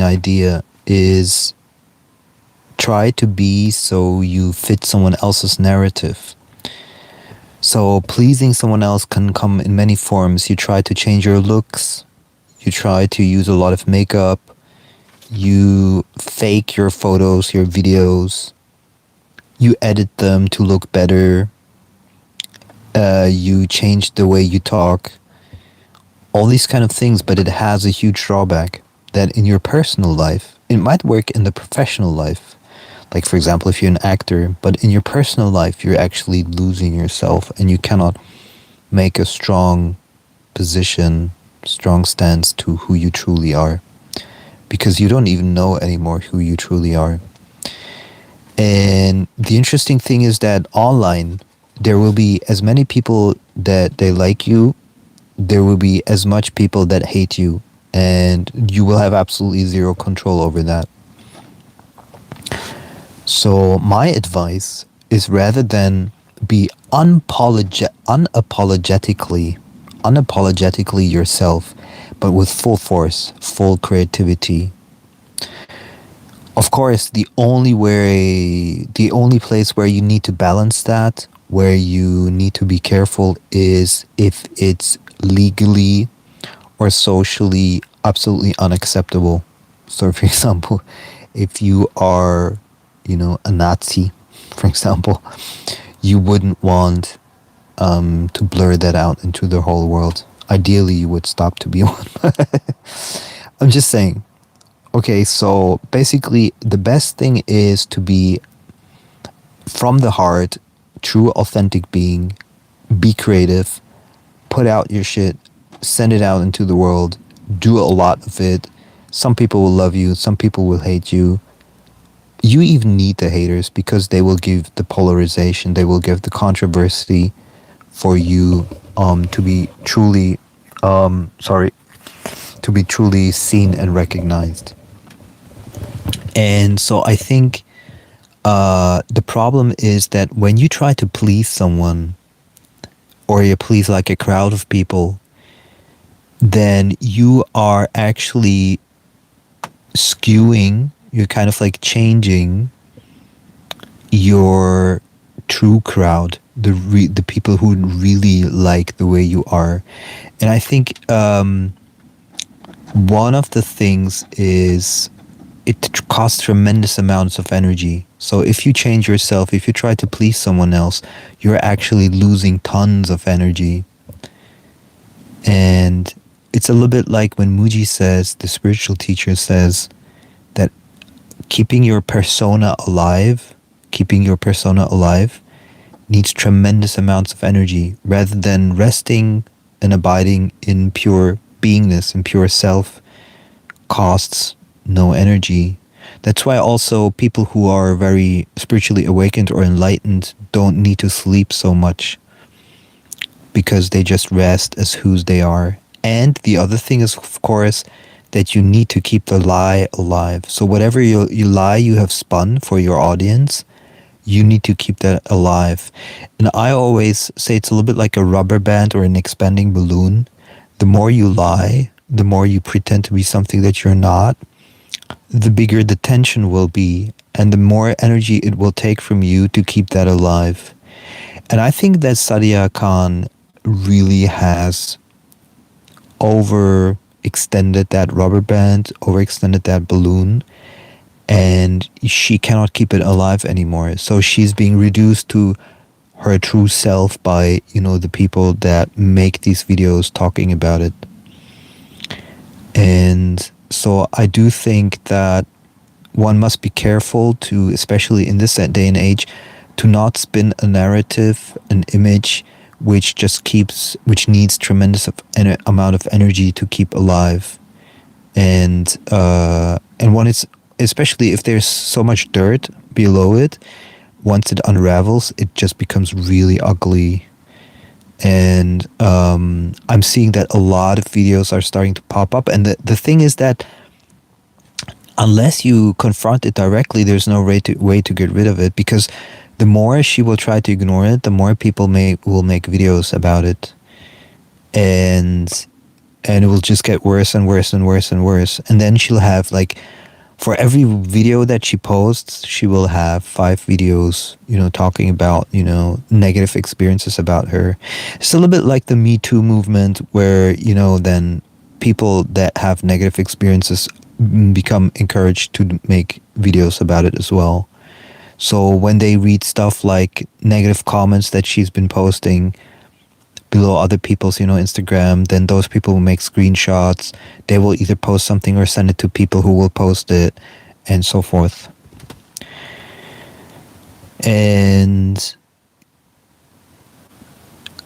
idea is try to be so you fit someone else's narrative. So pleasing someone else can come in many forms. You try to change your looks. You try to use a lot of makeup. You fake your photos, your videos. You edit them to look better. You change the way you talk. All these kind of things, but it has a huge drawback that in your personal life, it might work in the professional life. Like, for example, if you're an actor, but in your personal life, you're actually losing yourself and you cannot make a strong position, strong stance to who you truly are. Because you don't even know anymore who you truly are. And the interesting thing is that online, there will be as many people that they like you, there will be as much people that hate you, and you will have absolutely zero control over that. So my advice is, rather than be unapologetically yourself, but with full force, full creativity. Of course, the only place where you need to balance that, where you need to be careful, is if it's legally or socially absolutely unacceptable. So, for example, if you are, a Nazi, for example, you wouldn't want to blur that out into the whole world. Ideally, you would stop to be one. I'm just saying. Okay, so basically, the best thing is to be from the heart, true, authentic being, be creative, put out your shit, send it out into the world, do a lot of it. Some people will love you, some people will hate you. You even need the haters because they will give the polarization, they will give the controversy for you to be truly seen and recognized. And so I think the problem is that when you try to please someone, or you please like a crowd of people, then you are actually skewing, you're kind of like changing your true crowd, the people who really like the way you are. And I think one of the things is it costs tremendous amounts of energy. So if you change yourself, if you try to please someone else, you're actually losing tons of energy. And it's a little bit like when Mooji says, the spiritual teacher says, that keeping your persona alive needs tremendous amounts of energy, rather than resting and abiding in pure beingness and pure self costs no energy. That's why also people who are very spiritually awakened or enlightened don't need to sleep so much, because they just rest as whose they are. And the other thing is, of course, that you need to keep the lie alive. So whatever you lie you have spun for your audience, you need to keep that alive. And I always say it's a little bit like a rubber band or an expanding balloon. The more you lie, the more you pretend to be something that you're not, the bigger the tension will be, and the more energy it will take from you to keep that alive. And I think that Sadia Khan really has overextended that rubber band, overextended that balloon, and she cannot keep it alive anymore. So she's being reduced to her true self by, the people that make these videos talking about it. And so I do think that one must be careful to, especially in this day and age, to not spin a narrative, an image, which needs tremendous amount of energy to keep alive. And when it's, especially if there's so much dirt below it, once it unravels, it just becomes really ugly. And I'm seeing that a lot of videos are starting to pop up. And the thing is that unless you confront it directly, there's no way to get rid of it, because the more she will try to ignore it, the more people will make videos about it. And and it will just get worse and worse and worse and worse. And then she'll have like, for every video that she posts, she will have 5 videos, talking about, negative experiences about her. It's a little bit like the Me Too movement, where, then people that have negative experiences become encouraged to make videos about it as well. So when they read stuff like negative comments that she's been posting below other people's, Instagram, then those people will make screenshots. They will either post something or send it to people who will post it, and so forth. And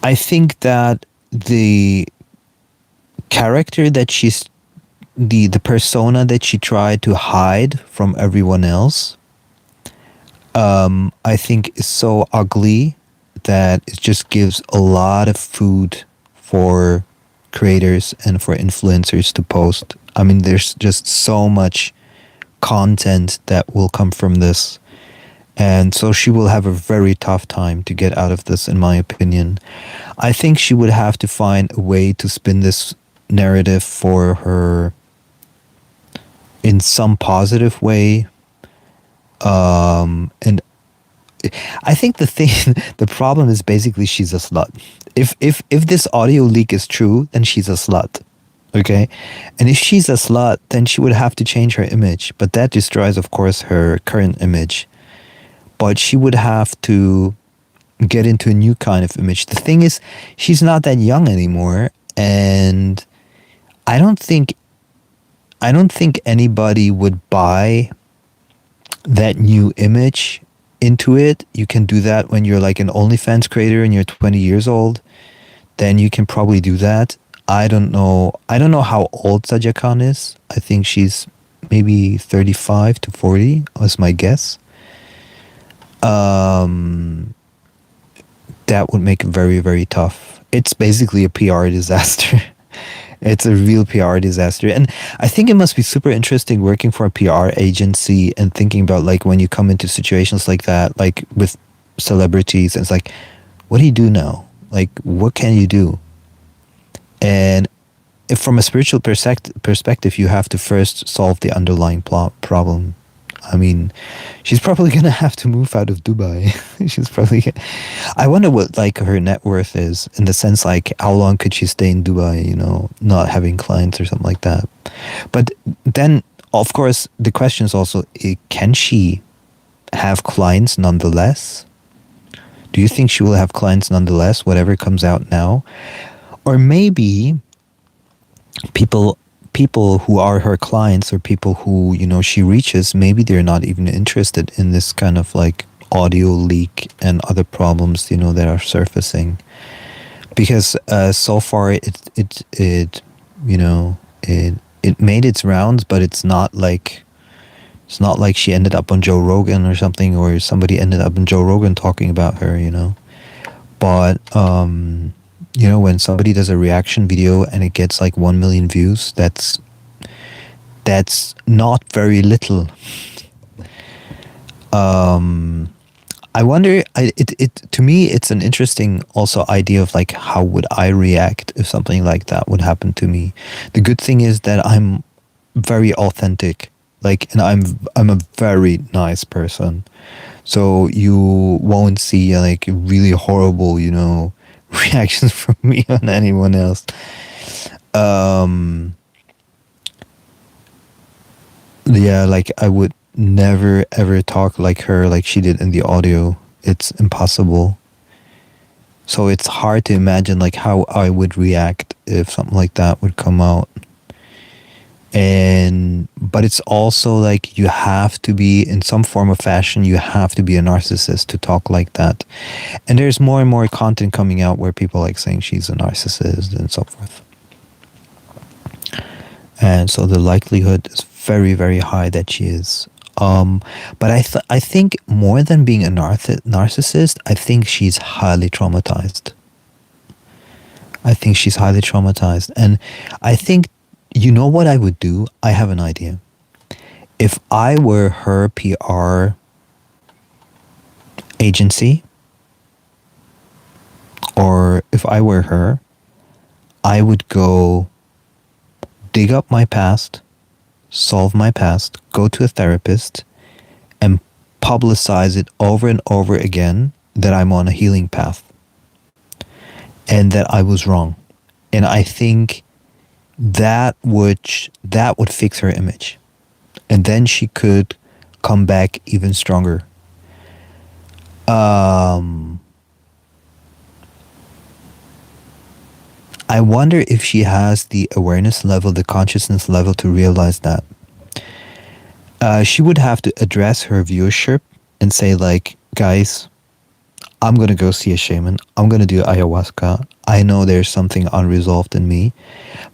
I think that the character that she's, the persona that she tried to hide from everyone else, I think is so ugly that it just gives a lot of food for creators and for influencers to post. I mean, there's just so much content that will come from this. And so she will have a very tough time to get out of this, in my opinion. I think she would have to find a way to spin this narrative for her in some positive way. And I think the problem is basically she's a slut. If this audio leak is true, then she's a slut. Okay? And if she's a slut, then she would have to change her image. But that destroys, of course, her current image. But she would have to get into a new kind of image. The thing is, she's not that young anymore, and I don't think anybody would buy that new image into it. You can do that when you're like an OnlyFans creator and you're 20 years old. Then you can probably do that. I don't know how old Sadia Khan is. I think she's maybe 35 to 40 was my guess. That would make it very, very tough. It's basically a PR disaster. It's a real PR disaster. And I think it must be super interesting working for a PR agency and thinking about like when you come into situations like that, like with celebrities, and it's like, what do you do now? Like, what can you do? And if from a spiritual perspective, you have to first solve the underlying problem. I mean, she's probably going to have to move out of Dubai. She's probably... I wonder what, like, her net worth is, in the sense, like, how long could she stay in Dubai, not having clients or something like that. But then, of course, the question is also, can she have clients nonetheless? Do you think she will have clients nonetheless, whatever comes out now? Or maybe people who are her clients, or people who, she reaches, maybe they're not even interested in this kind of like audio leak and other problems, that are surfacing. Because so far it made its rounds, but it's not like she ended up on Joe Rogan or something, or somebody ended up on Joe Rogan talking about her, But when somebody does a reaction video and it gets like 1 million views, that's not very little. I wonder, to me, it's an interesting also idea of like, how would I react if something like that would happen to me? The good thing is that I'm very authentic, like, and I'm a very nice person. So you won't see like really horrible, reactions from me on anyone else. Yeah, like I would never ever talk like her, like she did in the audio. It's impossible. So it's hard to imagine like how I would react if something like that would come out. But it's also like, you have to be, in some form of fashion, you have to be a narcissist to talk like that. And there's more and more content coming out where people like saying she's a narcissist and so forth. And so the likelihood is very, very high that she is. But I think more than being a narcissist, I think she's highly traumatized. And I think, what I would do? I have an idea. If I were her PR agency, or if I were her, I would go dig up my past, solve my past, go to a therapist, and publicize it over and over again that I'm on a healing path and that I was wrong. And I think that would fix her image. And then she could come back even stronger. I wonder if she has the awareness level, the consciousness level to realize that. She would have to address her viewership and say, like, guys, I'm going to go see a shaman. I'm going to do ayahuasca. I know there's something unresolved in me.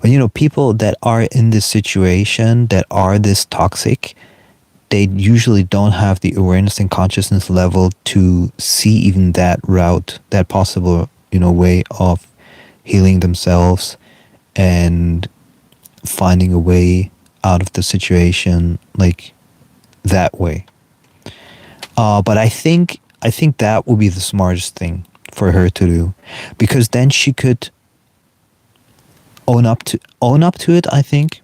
But, people that are in this situation, that are this toxic, they usually don't have the awareness and consciousness level to see even that route, that possible, way of healing themselves and finding a way out of the situation, like that way. But I think that would be the smartest thing for her to do, because then she could own up to it, I think,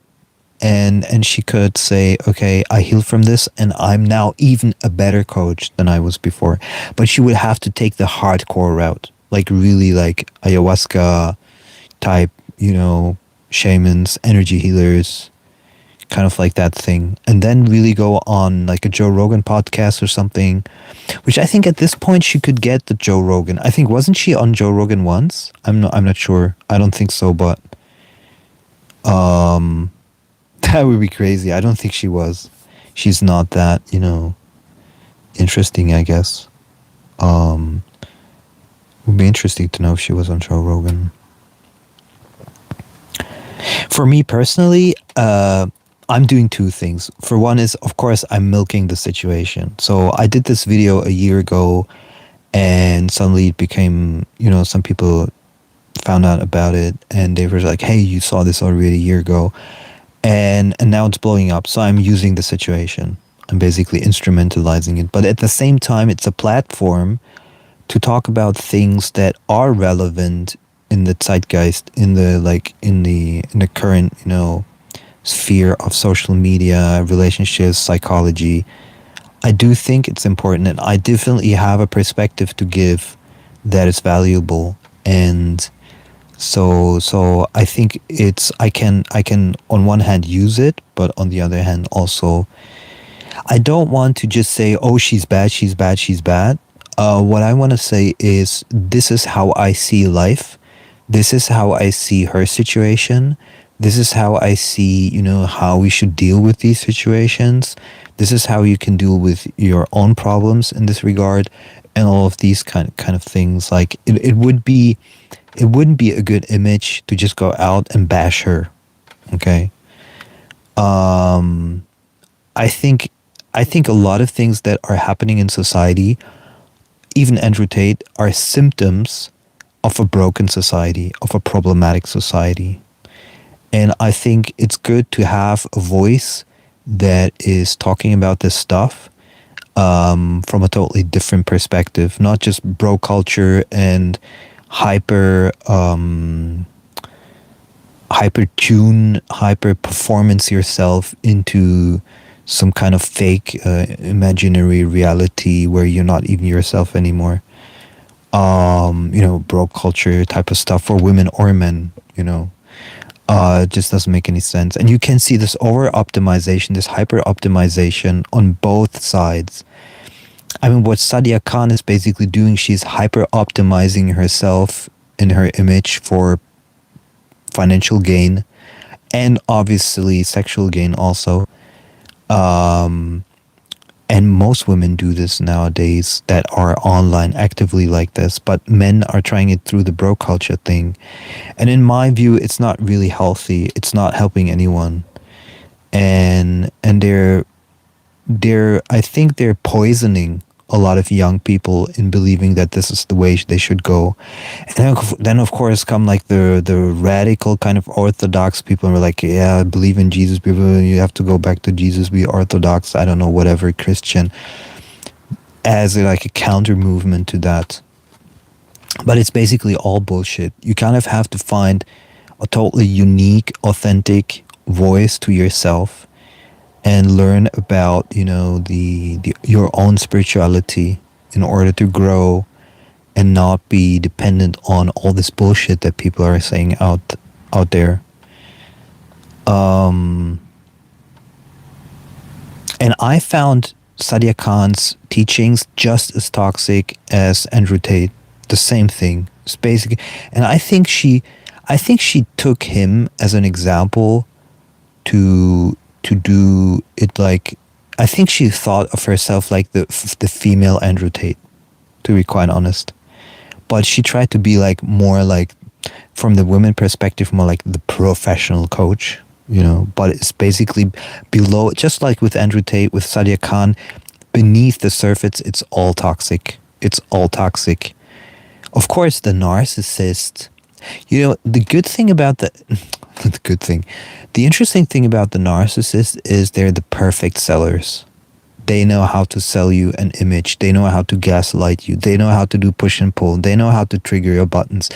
and she could say, okay, I healed from this and I'm now even a better coach than I was before. But she would have to take the hardcore route, like really like ayahuasca type, shamans, energy healers, kind of like that thing, and then really go on like a Joe Rogan podcast or something, which I think at this point she could get the Joe Rogan. I think, wasn't she on Joe Rogan once? I'm not sure. I don't think so, but that would be crazy. I don't think she was. She's not that, interesting, I guess. Would be interesting to know if she was on Joe Rogan. For me personally, I'm doing two things. For one is, of course, I'm milking the situation. So I did this video a year ago, and suddenly it became, some people found out about it, and they were like, hey, you saw this already a year ago. And now it's blowing up. So I'm using the situation. I'm basically instrumentalizing it. But at the same time, it's a platform to talk about things that are relevant in the zeitgeist, in the current, sphere of social media, relationships, psychology. I do think it's important, and I definitely have a perspective to give that is valuable. And so I think I can on one hand use it, but on the other hand also, I don't want to just say, oh, she's bad, she's bad, she's bad. What I want to say is, this is how I see life. This is how I see her situation. This is how I see, how we should deal with these situations. This is how you can deal with your own problems in this regard, and all of these kind of things. Like it wouldn't be a good image to just go out and bash her. Okay. I think a lot of things that are happening in society, even Andrew Tate, are symptoms of a broken society, of a problematic society. And I think it's good to have a voice that is talking about this stuff from a totally different perspective, not just bro culture and hyper performance yourself into some kind of fake imaginary reality where you're not even yourself anymore. Bro culture type of stuff for women or men, it just doesn't make any sense. And you can see this over-optimization, this hyper-optimization on both sides. I mean, what Sadia Khan is basically doing, she's hyper-optimizing herself and her image for financial gain, and obviously sexual gain also. And most women do this nowadays that are online actively like this, but men are trying it through the bro culture thing. And in my view, it's not really healthy. It's not helping anyone. And I think they're poisoning a lot of young people in believing that this is the way they should go. And then of course come like the radical kind of orthodox people, and we're like, yeah, I believe in Jesus, people, you have to go back to Jesus, be orthodox, I don't know, whatever, Christian, as like a counter movement to that. But it's basically all bullshit. You kind of have to find a totally unique, authentic, voice to yourself and learn about, the your own spirituality in order to grow and not be dependent on all this bullshit that people are saying out there. And I found Sadia Khan's teachings just as toxic as Andrew Tate. The same thing. It's basically, and I think she took him as an example to do it like. I think she thought of herself like the female Andrew Tate, to be quite honest. But she tried to be like more like, from the women perspective, more like the professional coach, but it's basically below, just like with Andrew Tate, with Sadia Khan, beneath the surface, it's all toxic. It's all toxic. Of course, the narcissist, the good thing about the good thing, the interesting thing about the narcissist is they're the perfect sellers. They know how to sell you an image. They know how to gaslight you. They know how to do push and pull. They know how to trigger your buttons.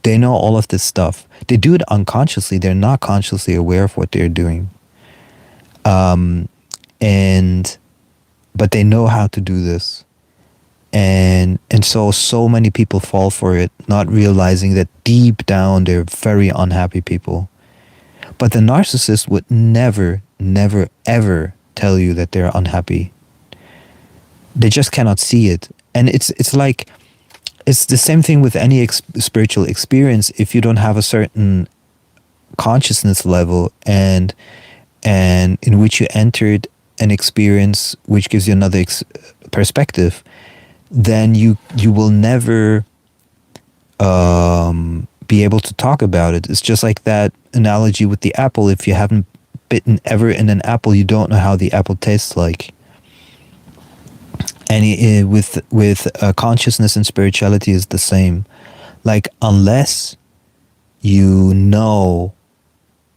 They know all of this stuff. They do it unconsciously. They're not consciously aware of what they're doing. But they know how to do this. And so many people fall for it, not realizing that deep down they're very unhappy people. But the narcissist would never, never, ever tell you that they're unhappy. They just cannot see it. And it's like, it's the same thing with any spiritual experience. If you don't have a certain consciousness level and in which you entered an experience which gives you another perspective, then you will never be able to talk about it. It's just like that analogy with the apple. If you haven't bitten ever in an apple, you don't know how the apple tastes like. And with consciousness and spirituality is the same. Like, unless you know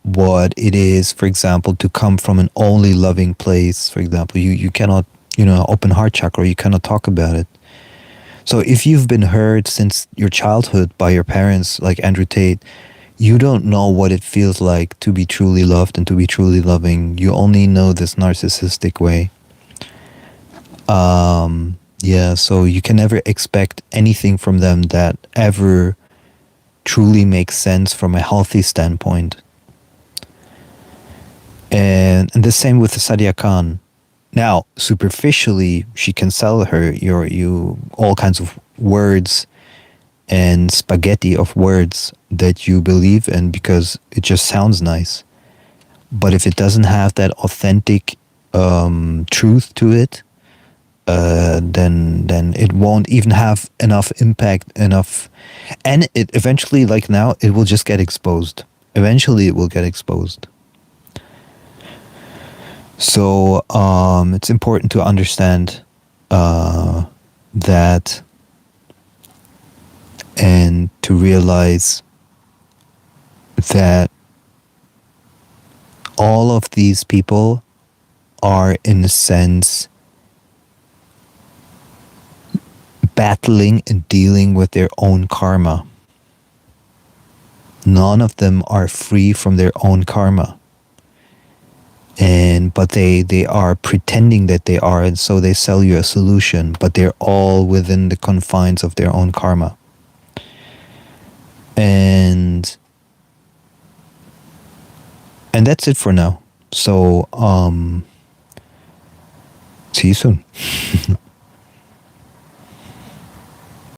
what it is, for example, to come from an only loving place, for example, you cannot, open heart chakra, you cannot talk about it. So if you've been hurt since your childhood by your parents, like Andrew Tate, you don't know what it feels like to be truly loved and to be truly loving. You only know this narcissistic way. So you can never expect anything from them that ever truly makes sense from a healthy standpoint. And the same with Sadia Khan. Now, superficially, she can sell you all kinds of words and spaghetti of words that you believe in because it just sounds nice. But if it doesn't have that authentic truth to it, then it won't even have enough impact, and it eventually, like now, it will just get exposed. Eventually, it will get exposed. So it's important to understand that, and to realize that all of these people are, in a sense, battling and dealing with their own karma. None of them are free from their own karma. But they are pretending that they are, and so they sell you a solution, but they're all within the confines of their own karma. And that's it for now. So see you soon.